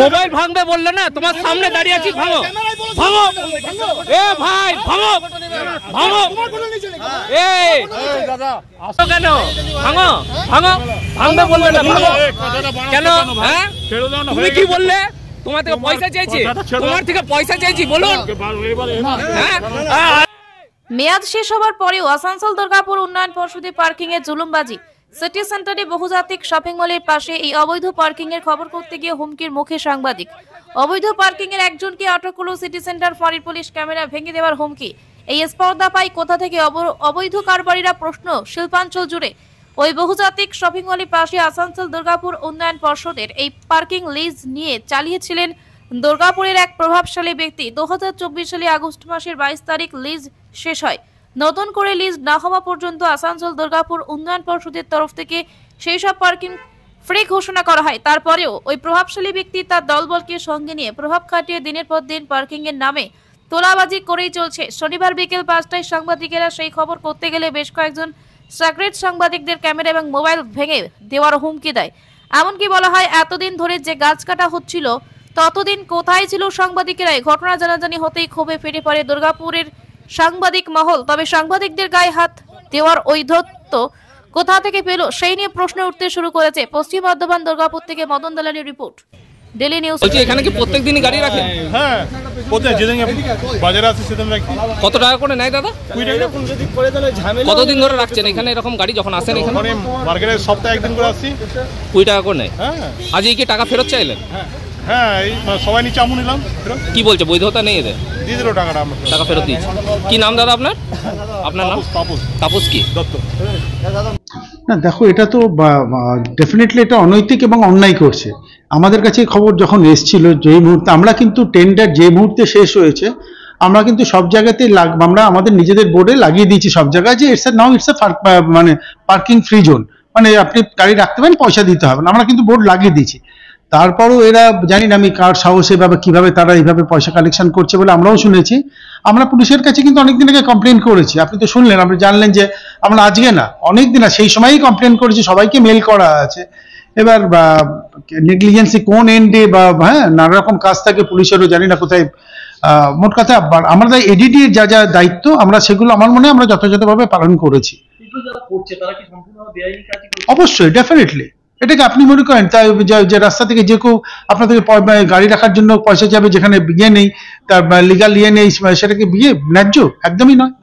Mobile ভাঙবে বললে না, তোমার সামনে দাঁড়িয়ে আছি, ভাঙো ভাঙো, এ ভাই ভাঙো ভাঙো, এই আসো কেন, ভাঙো ভাঙো, ভাঙবে বললে না, ভাঙো কেন? হ্যাঁ তুমি কি বললে? তোমার থেকে পয়সা চাইছি, তোমার থেকে পয়সা চাইছি, বলুন। মেয়াদ শেষ হবার পরেও আসানসোল দুর্গাপুর উন্নয়ন পর্ষদে পার্কিং এ জুলুমবাজি। সিটি সেন্টারে বহুজাতিক শপিং মলের পাশে এই অবৈধ পার্কিং এর খবর করতে গিয়ে হুমকির মুখে সাংবাদিক। অবৈধ পার্কিং এর একজনকে আটক করল সিটি সেন্টার ফাঁড়ির পুলিশ, ক্যামেরা ভেঙে দেওয়ার হুমকি। এই স্পর্ধা পাই কোথা থেকে অবৈধ কারবারিরা, প্রশ্ন শিল্পাঞ্চল জুড়ে। ওই বহুজাতিক শপিং মলের পাশে আসানসোল দুর্গাপুর উন্নয়ন পর্ষদের এই পার্কিং লিজ নিয়ে চালিয়েছিলেন দুর্গাপুরের এক প্রভাবশালী ব্যক্তি। 2024 সালে আগস্ট মাসের 22 তারিখ লিজ শেষ হয়। নতুন করে লিজ না হওয়া পর্যন্ত আসানসোল দুর্গাপুর উন্নয়ন পর্ষদের তরফ থেকে সেই সব পার্কিং ফ্রি ঘোষণা করা হয়। তারপরেও ওই প্রভাবশালী ব্যক্তি তার দলবলকে সঙ্গে নিয়ে প্রভাব খাটিয়ে দিনের পর দিন পার্কিং এর নামে তোলাবাজি করেই চলছে। শনিবার বিকেল 5টায় সাংবাদিকেরা সেই খবর করতে গেলে বেশ কয়েকজন সাকরেট সাংবাদিকদের ক্যামেরা এবং মোবাইল ভেঙে দেওয়ার হুমকি দেয়। এমনকি বলা হয়, এতদিন ধরে যে গাছ কাটা হচ্ছিল ততদিন কোথায় ছিল সাংবাদিকেরাই? ঘটনা জানাজানি হতেই ক্ষোভে ফেটে পড়ে দুর্গাপুরের সাংবাদিক মহল। তবে সাংবাদিকদের গায়ে হাত দেওয়ার ঐধত্য কোথা থেকে পেল সেই নিয়ে প্রশ্ন উঠতে শুরু করেছে। পশ্চিম বর্ধমান দুর্গাপুর থেকে মদন দালানের রিপোর্ট, ডেইলি নিউজ। এখানে কি প্রত্যেকদিনই গাড়ি রাখেন? হ্যাঁ, প্রত্যেক যেদিন বাজারে আসে সেদিন রাখি। কত টাকা করে নেয় দাদা? কতদিন ধরে রাখছেন এখানে এরকম গাড়ি? যখন আসেন এখানে মার্কেটে সপ্তাহে একদিন করে আসি। 20 টাকা করে নেয়? হ্যাঁ। আজ কি টাকা ফেরত চাইলেন? হ্যাঁ, এই সবাই নিচে আমু নিলাম। কি বলছে, বৈধতা নেই এদের? দিয়ে দিল টাকাটা, আমরা টাকা ফেরত দিয়েছি। কি নাম দাদা আপনার? আপনার নাম? তাপস। তাপস কি দত্ত। না দেখো, এটা তো ডেফিনেটলি এটা অনৈতিক এবং অন্যায় করছে। আমাদের কাছে খবর যখন এসেছিল, যেই মুহূর্তে আমরা কিন্তু টেন্ডার যে মুহূর্তে শেষ হয়েছে, আমরা কিন্তু সব জায়গাতেই আমরা আমাদের নিজেদের বোর্ডে লাগিয়ে দিয়েছি সব জায়গায় যে ইটস মানে পার্কিং ফ্রি জোন, মানে আপনি গাড়ি রাখতে পারেন, পয়সা দিতে হবে না। আমরা কিন্তু বোর্ড লাগিয়ে দিয়েছি। তারপরও এরা জানি না আমি কার সাহসে বা কিভাবে তারা এইভাবে পয়সা কালেকশন করছে বলে আমরাও শুনেছি। আমরা পুলিশের কাছে কিন্তু অনেকদিন আগে কমপ্লেন করেছি। আপনি তো শুনলেন, আপনি জানলেন যে আমরা আজকে না, অনেকদিন সেই সময়ই কমপ্লেন করেছি, সবাইকে মেল করা আছে। এবার নেগলিজেন্সি কোন এন্ডে বা নানা রকম কাজ থাকে পুলিশেরও, জানি না কোথায়। মোট কথা আমাদের এডিটির যা যা দায়িত্ব, আমরা সেগুলো আমার মনে হয় আমরা যথাযথভাবে পালন করেছি। অবশ্যই, ডেফিনেটলি। এটাকে আপনি মনে করেন তাই যে রাস্তা থেকে যে কেউ আপনার থেকে গাড়ি রাখার জন্য পয়সা যাবে, যেখানে বিয়ে নেই, তার লিগাল ইয়ে নেই, সেটাকে বিয়ে ন্যায্য? একদমই নয়।